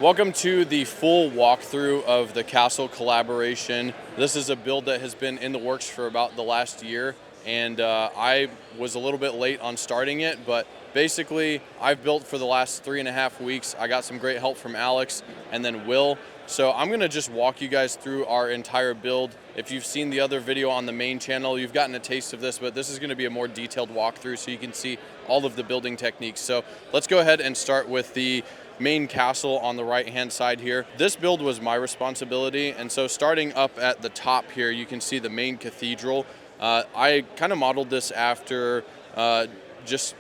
Welcome to the full walkthrough of the castle collaboration. This is a build that has been in the works for about the last year, and I was a little bit late on starting it, but basically I've built for the last 3.5 weeks. I got some great help from Alex and then Will. So I'm gonna just walk you guys through our entire build. If you've seen the other video on the main channel, you've gotten a taste of this, but this is gonna be a more detailed walkthrough so you can see all of the building techniques. So let's go ahead and start with the main castle on the right hand side here. This build was my responsibility, and so starting up at the top here, you can see the main cathedral. I kind of modeled this after just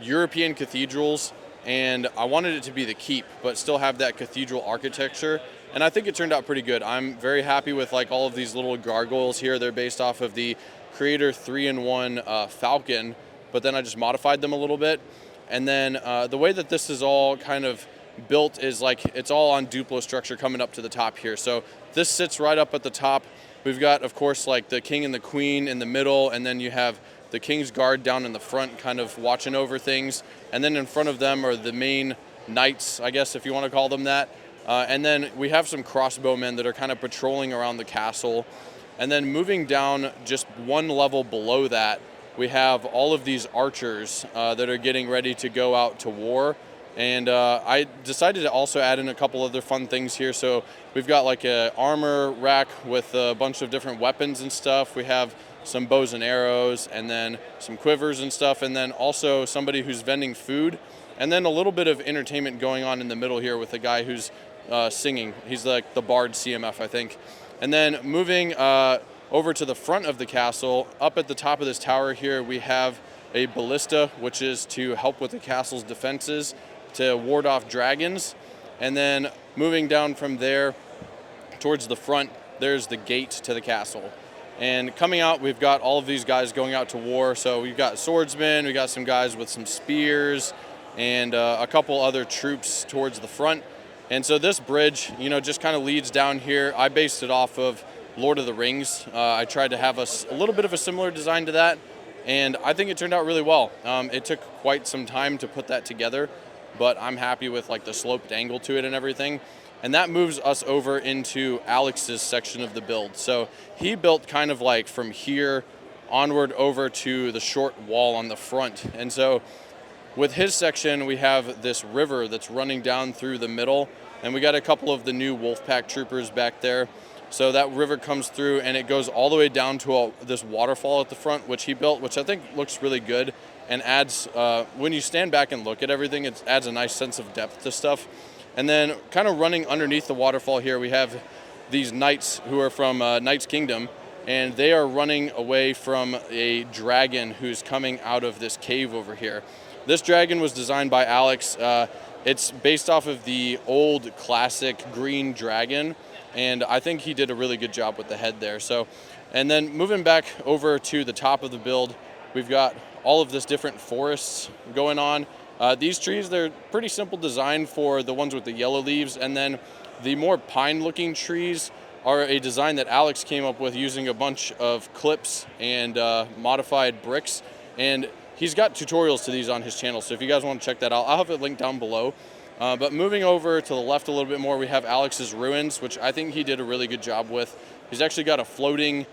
European cathedrals, and I wanted it to be the keep but still have that cathedral architecture, and I think it turned out pretty good. I'm very happy with like all of these little gargoyles here. They're based off of the Creator 3-in-1 Falcon, but then I just modified them a little bit. And then the way that this is all kind of built is like it's all on Duplo structure coming up to the top here. So this sits right up at the top. We've got, of course, like the king and the queen in the middle, and then you have the king's guard down in the front kind of watching over things. And then in front of them are the main knights, I guess, if you want to call them that. And then we have some crossbowmen that are kind of patrolling around the castle. And then moving down just one level below that, we have all of these archers that are getting ready to go out to war. And I decided to also add in a couple other fun things here. So we've got like a armor rack with a bunch of different weapons and stuff. We have some bows and arrows, and then some quivers and stuff, and then also somebody who's vending food, and then a little bit of entertainment going on in the middle here with a guy who's singing. He's like the Bard CMF, I think. And then moving over to the front of the castle, up at the top of this tower here, we have a ballista, which is to help with the castle's defenses, to ward off dragons. And then moving down from there towards the front, there's the gate to the castle. And coming out, we've got all of these guys going out to war. So we've got swordsmen, we got some guys with some spears, and a couple other troops towards the front. And so this bridge, you know, just kind of leads down here. I based it off of Lord of the Rings. I tried to have a little bit of a similar design to that, and I think it turned out really well. It took quite some time to put that together, but I'm happy with like the sloped angle to it and everything. And that moves us over into Alex's section of the build. So he built kind of like from here onward over to the short wall on the front. And so with his section, we have this river that's running down through the middle, and we got a couple of the new Wolfpack troopers back there. So that river comes through and it goes all the way down to this waterfall at the front, which he built, which I think looks really good and adds, when you stand back and look at everything, it adds a nice sense of depth to stuff. And then kind of running underneath the waterfall here, we have these knights who are from Knight's Kingdom, and they are running away from a dragon who's coming out of this cave over here. This dragon was designed by Alex. It's based off of the old classic green dragon, and I think he did a really good job with the head there. So, and then moving back over to the top of the build, we've got all of this different forests going on. These trees, they're pretty simple design for the ones with the yellow leaves, and then the more pine-looking trees are a design that Alex came up with using a bunch of clips and modified bricks, and he's got tutorials to these on his channel, so if you guys want to check that out, I'll have it linked down below. But moving over to the left a little bit more, we have Alex's ruins, which I think he did a really good job with. He's actually got a floating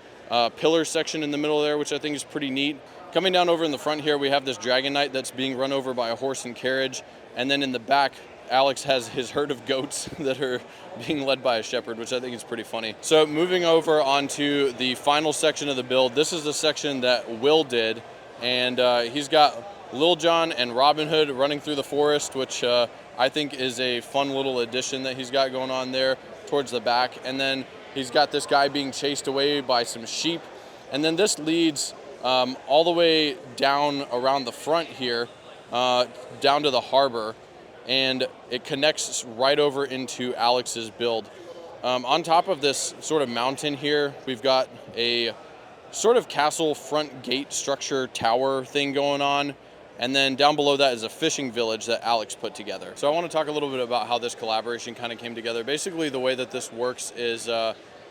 pillar section in the middle there, which I think is pretty neat. Coming down over in the front here, we have this dragon knight that's being run over by a horse and carriage. And then in the back, Alex has his herd of goats that are being led by a shepherd, which I think is pretty funny. So moving over onto the final section of the build, this is the section that Will did. And he's got Lil Jon and Robin Hood running through the forest, which I think is a fun little addition that he's got going on there towards the back. And then he's got this guy being chased away by some sheep. And then this leads all the way down around the front here, down to the harbor, and it connects right over into Alex's build. On top of this sort of mountain here, we've got a sort of castle front gate structure tower thing going on. And then down below that is a fishing village that Alex put together. So I want to talk a little bit about how this collaboration kind of came together. Basically, the way that this works is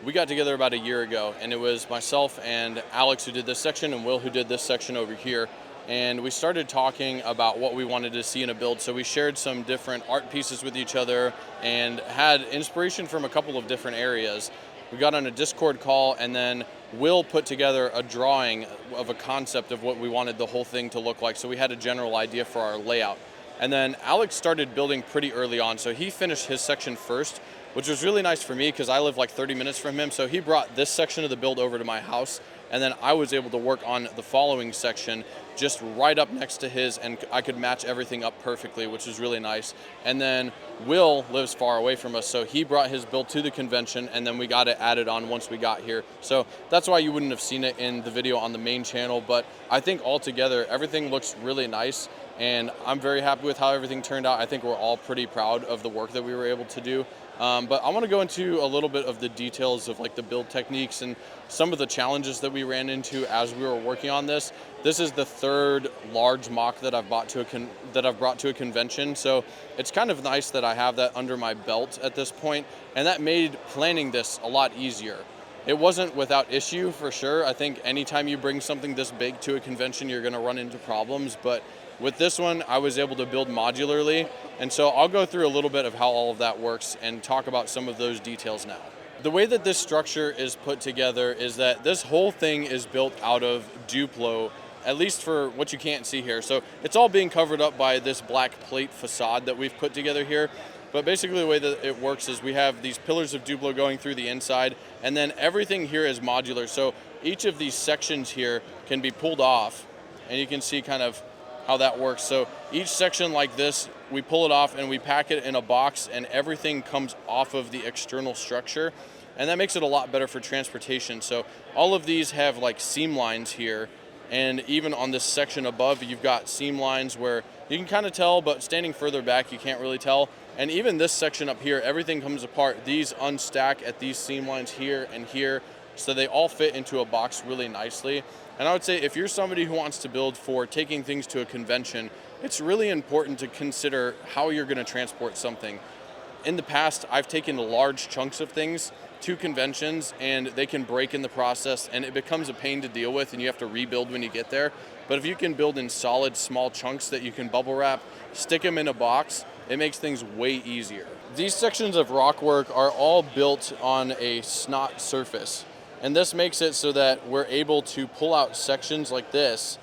we got together about a year ago, and it was myself and Alex who did this section and Will who did this section over here. and we started talking about what we wanted to see in a build. So we shared some different art pieces with each other and had inspiration from a couple of different areas. We got on a Discord call, and then Will put together a drawing of a concept of what we wanted the whole thing to look like. So we had a general idea for our layout. And then Alex started building pretty early on. So he finished his section first, which was really nice for me because I live like 30 minutes from him. So he brought this section of the build over to my house, and then I was able to work on the following section just right up next to his, and I could match everything up perfectly, which was really nice. And then Will lives far away from us, so he brought his build to the convention, and then we got it added on once we got here. So that's why you wouldn't have seen it in the video on the main channel, but I think altogether everything looks really nice, and I'm very happy with how everything turned out. I think we're all pretty proud of the work that we were able to do. But I want to go into a little bit of the details of like the build techniques and some of the challenges that we ran into as we were working on this. This is the third large mock that I've brought to a convention, so it's kind of nice that I have that under my belt at this point, and that made planning this a lot easier. It wasn't without issue for sure. I think anytime you bring something this big to a convention, you're going to run into problems, but with this one, I was able to build modularly, and so I'll go through a little bit of how all of that works and talk about some of those details now. The way that this structure is put together is that this whole thing is built out of Duplo, at least for what you can't see here. So it's all being covered up by this black plate facade that we've put together here. But basically the way that it works is we have these pillars of Duplo going through the inside, and then everything here is modular. So each of these sections here can be pulled off, and you can see kind of how that works. So each section like this, we pull it off and we pack it in a box, and everything comes off of the external structure, and that makes it a lot better for transportation. So all of these have like seam lines here, and even on this section above, you've got seam lines where you can kind of tell, but standing further back, you can't really tell. And even this section up here, everything comes apart. These unstack at these seam lines here and here, so they all fit into a box really nicely. And I would say if you're somebody who wants to build for taking things to a convention, it's really important to consider how you're going to transport something. In the past, I've taken large chunks of things to conventions, and they can break in the process, and it becomes a pain to deal with, and you have to rebuild when you get there. But if you can build in solid, small chunks that you can bubble wrap, stick them in a box, it makes things way easier. These sections of rockwork are all built on a snot surface, and this makes it so that we're able to pull out sections like this,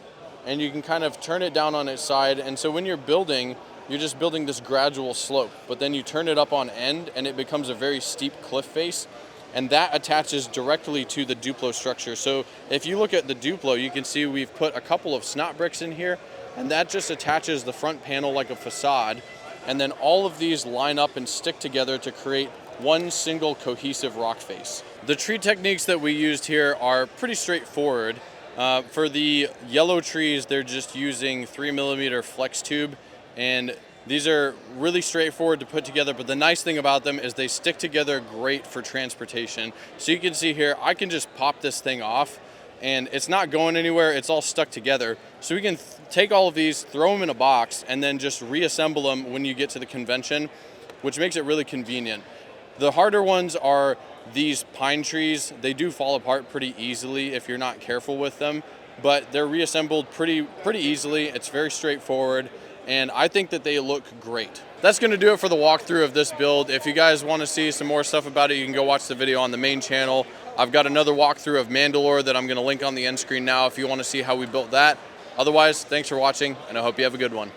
and you can kind of turn it down on its side. And so when you're building, you're just building this gradual slope, but then you turn it up on end and it becomes a very steep cliff face, and that attaches directly to the Duplo structure. So if you look at the Duplo, you can see we've put a couple of snot bricks in here, and that just attaches the front panel like a facade, and then all of these line up and stick together to create one single cohesive rock face. The tree techniques that we used here are pretty straightforward. For the yellow trees, they're just using 3mm flex tube, and these are really straightforward to put together, but the nice thing about them is they stick together great for transportation. So you can see here, I can just pop this thing off, and it's not going anywhere, it's all stuck together. So we can take all of these, throw them in a box, and then just reassemble them when you get to the convention, which makes it really convenient. The harder ones are these pine trees. They do fall apart pretty easily if you're not careful with them, but they're reassembled pretty easily. It's very straightforward, and I think that they look great. That's going to do it for the walkthrough of this build. If you guys want to see some more stuff about it, you can go watch the video on the main channel. I've got another walkthrough of Mandalore that I'm going to link on the end screen now if you want to see how we built that. Otherwise, thanks for watching, and I hope you have a good one.